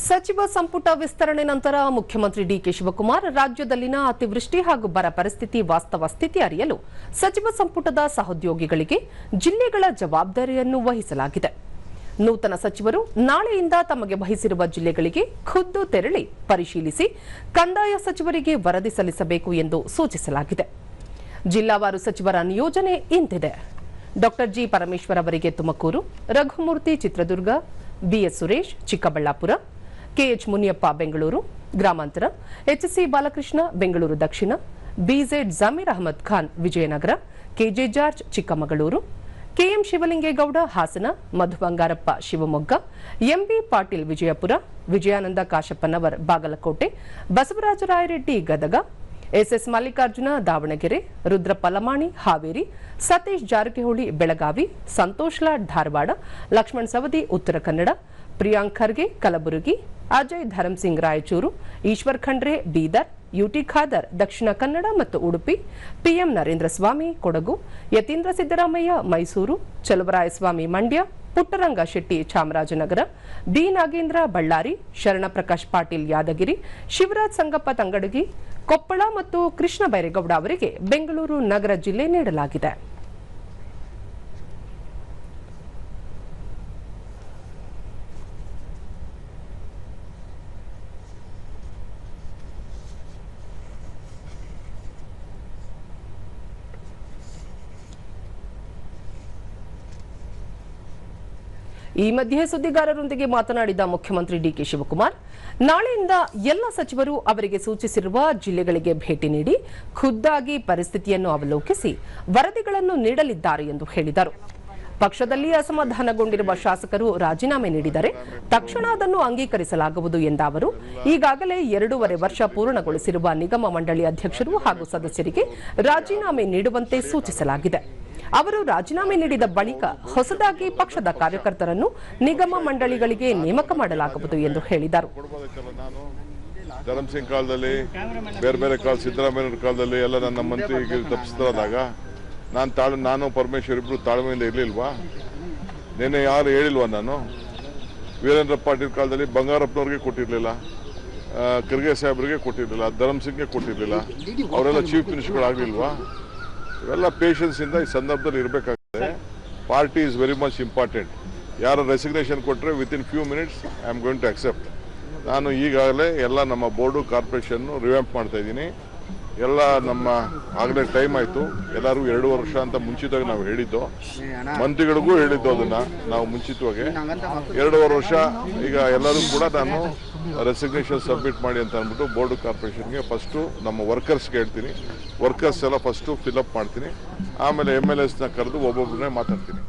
ಸಚಿವ ಸಂಪುಟ ವಿಸ್ತರಣೆ ನಂತರ ಮುಖ್ಯಮಂತ್ರಿ ಡಿಕೆ ಶಿವಕುಮಾರ್ ರಾಜ್ಯದಲ್ಲಿನ ಅತಿವೃಷ್ಟಿ ಹಾಗೂ ಬರ ಪರಿಸ್ಥಿತಿ ವಾಸ್ತವ ಸ್ಥಿತಿ ಅರಿಯಲು ಸಚಿವ ಸಂಪುಟದ ಸಹೋದ್ಯೋಗಿಗಳಿಗೆ ಜಿಲ್ಲೆಗಳ ಜವಾಬ್ದಾರಿಯನ್ನು ವಹಿಸಲಾಗಿದೆ. ನೂತನ ಸಚಿವರು ನಾಳೆಯಿಂದ ತಮಗೆ ವಹಿಸಿರುವ ಜಿಲ್ಲೆಗಳಿಗೆ ಖುದ್ದು ತೆರಳಿ ಪರಿಶೀಲಿಸಿ ಕಂದಾಯ ಸಚಿವರಿಗೆ ವರದಿ ಸಲ್ಲಿಸಬೇಕು ಎಂದು ಸೂಚಿಸಲಾಗಿದೆ. ಜಿಲ್ಲಾವಾರು ಸಚಿವರ ನಿಯೋಜನೆ ಇಂತಿದೆ. ಡಾಕ್ಟರ್ ಜಿ ಪರಮೇಶ್ವರ್ ಅವರಿಗೆ ತುಮಕೂರು, ರಘುಮೂರ್ತಿ ಚಿತ್ರದುರ್ಗ, ಬಿಎಸ್ ಸುರೇಶ್ ಚಿಕ್ಕಬಳ್ಳಾಪುರ, ಕೆಎಚ್ ಮುನಿಯಪ್ಪ ಬೆಂಗಳೂರು ಗ್ರಾಮಾಂತರ, ಎಚ್ಸಿ ಬಾಲಕೃಷ್ಣ ಬೆಂಗಳೂರು ದಕ್ಷಿಣ, BZ Zameer Ahmed Khan Vijayanagara, KJ George Chikkamagaluru, KM Shivalingegowda Hassan, Madhu Bangarappa Shivamogga, MB Patil Vijayapura, Vijayanand Kashappanavar Bagalkote, Basavaraj Rayareddy Gadag, SS Mallikarjun Davanagere, Rudrappa Lamani Haveri, Satish Jarkiholi Belagavi, Santosh Lad Dharwad, Laxman Savadi Uttara Kannada, Priyank Kharge Kalaburagi, Ajay Dharamsingh Raichur, Eshwar Khandre Bidar, UT Khader Dakshina Kannada ಮತ್ತು ಉಡುಪಿ, ಪಿಎಂ ನರೇಂದ್ರ ಸ್ವಾಮಿ ಕೊಡಗು, ಯತೀಂದ್ರ ಸಿದ್ದರಾಮಯ್ಯ ಮೈಸೂರು, ಚಲುವರಾಯಸ್ವಾಮಿ ಮಂಡ್ಯ, ಪುಟ್ಟರಂಗ ಶೆಟ್ಟಿ ಚಾಮರಾಜನಗರ, ಬಿ ನಾಗೇಂದ್ರ ಬಳ್ಳಾರಿ, ಶರಣಪ್ರಕಾಶ್ ಪಾಟೀಲ್ ಯಾದಗಿರಿ, ಶಿವರಾಜ್ ಸಂಗಪ್ಪ ತಂಗಡಗಿ ಕೊಪ್ಪಳ ಮತ್ತು ಕೃಷ್ಣ ಬೈರೇಗೌಡ ಅವರಿಗೆ ಬೆಂಗಳೂರು ನಗರ ಜಿಲ್ಲೆ ನೀಡಲಾಗಿದೆ. ಈ ಮಧ್ಯೆ ಸುದ್ದಿಗಾರರೊಂದಿಗೆ ಮಾತನಾಡಿದ ಮುಖ್ಯಮಂತ್ರಿ ಡಿಕೆ ಶಿವಕುಮಾರ್, ನಾಳೆಯಿಂದ ಎಲ್ಲ ಸಚಿವರು ಅವರಿಗೆ ಸೂಚಿಸಿರುವ ಜಿಲ್ಲೆಗಳಿಗೆ ಭೇಟಿ ನೀಡಿ ಖುದ್ದಾಗಿ ಪರಿಸ್ಥಿತಿಯನ್ನು ಅವಲೋಕಿಸಿ ವರದಿಗಳನ್ನು ನೀಡಲಿದ್ದಾರೆ ಎಂದು ಹೇಳಿದರು. ಪಕ್ಷದಲ್ಲಿ ಅಸಮಾಧಾನಗೊಂಡಿರುವ ಶಾಸಕರು ರಾಜೀನಾಮೆ ನೀಡಿದರೆ ತಕ್ಷಣ ಅದನ್ನು ಅಂಗೀಕರಿಸಲಾಗುವುದು ಎಂದ ಅವರು, ಈಗಾಗಲೇ 2.5 ವರ್ಷ ಪೂರ್ಣಗೊಳಿಸಿರುವ ನಿಗಮ ಮಂಡಳಿ ಅಧ್ಯಕ್ಷರು ಹಾಗೂ ಸದಸ್ಯರಿಗೆ ರಾಜೀನಾಮೆ ನೀಡುವಂತೆ ಸೂಚಿಸಲಾಗಿದೆ. ಅವರು ರಾಜೀನಾಮೆ ನೀಡಿದ ಬಳಿಕ ಹೊಸದಾಗಿ ಪಕ್ಷದ ಕಾರ್ಯಕರ್ತರನ್ನು ನಿಗಮ ಮಂಡಳಿಗಳಿಗೆ ನೇಮಕ ಮಾಡಲಾಗುವುದು ಎಂದು ಹೇಳಿದರು. ಧರಂಸಿಂಗ್ ಕಾಲದಲ್ಲಿ ಬೇರೆ ಬೇರೆ ಕಾಲ ಸಿದ್ದರಾಮಯ್ಯ ಕಾಲದಲ್ಲಿ ಎಲ್ಲ ನನ್ನ ಮಂತ್ರಿ ತಪ್ಪಿಸಿದಾಗ ನಾನು ಪರಮೇಶ್ವರ್ ಇಬ್ರು ತಾಳ್ಮೆಯಿಂದ ಇರಲಿಲ್ವಾ? ನಿನ್ನೆ ಯಾರು ಹೇಳಿಲ್ವಾ? ನಾನು ವೀರೇಂದ್ರ ಪಾಟೀಲ್ ಕಾಲದಲ್ಲಿ ಬಂಗಾರಪ್ಪನವ್ರಿಗೆ ಕೊಟ್ಟಿರಲಿಲ್ಲ, ಖರ್ಗೆ ಸಾಹೇಬ್ರಿಗೆ ಕೊಟ್ಟಿರಲಿಲ್ಲ, ಧರಂಸಿಂಗ್ಗೆ ಕೊಟ್ಟಿರಲಿಲ್ಲ, ಅವರೆಲ್ಲ ಚೀಫ್ ಮಿನಿಸ್ಟರ್ಗಳಾಗಲಿಲ್ವಾ? ಇವೆಲ್ಲ ಪೇಷನ್ಸ್ ಇಂದ ಈ ಸಂದರ್ಭದಲ್ಲಿ ಇರಬೇಕಾಗುತ್ತೆ. Party is very much important. ಯಾರು ರೆಸಿಗ್ನೇಷನ್ ಕೊಟ್ಟರೆ within few minutes I am going to accept. ನಾನು ಈಗಾಗಲೇ ಎಲ್ಲ ನಮ್ಮ ಬೋರ್ಡು ಕಾರ್ಪೊರೇಷನ್ ರಿವ್ಯಾಂಪ್ ಮಾಡ್ತಾ ಇದ್ದೀನಿ. ಎಲ್ಲ ನಮ್ಮ ಆಗಲೇ ಟೈಮ್ ಆಯಿತು. ಎಲ್ಲರೂ 2 ವರ್ಷ ಅಂತ ಮುಂಚಿತವಾಗಿ ನಾವು ಹೇಳಿದ್ದು, ಮಂತ್ರಿಗಳಿಗೂ ಹೇಳಿದ್ದು ಅದನ್ನು ನಾವು ಮುಂಚಿತವಾಗಿ 2.5 ವರ್ಷ. ಈಗ ಎಲ್ಲರೂ ಕೂಡ ನಾನು ರೆಸಿಗ್ನೇಷನ್ ಸಬ್ಮಿಟ್ ಮಾಡಿ ಅಂತ ಅಂದ್ಬಿಟ್ಟು ಬೋರ್ಡ್ ಕಾರ್ಪೊರೇಷನ್ಗೆ ಫಸ್ಟು ನಮ್ಮ ವರ್ಕರ್ಸ್ಗೆ ಹೇಳ್ತೀನಿ. ವರ್ಕರ್ಸ್ ಎಲ್ಲ ಫಸ್ಟು ಫಿಲಪ್ ಮಾಡ್ತೀನಿ, ಆಮೇಲೆ MLAsನ ಕರೆದು ಒಬ್ಬೊಬ್ಬರನ್ನೇ ಮಾತಾಡ್ತೀನಿ.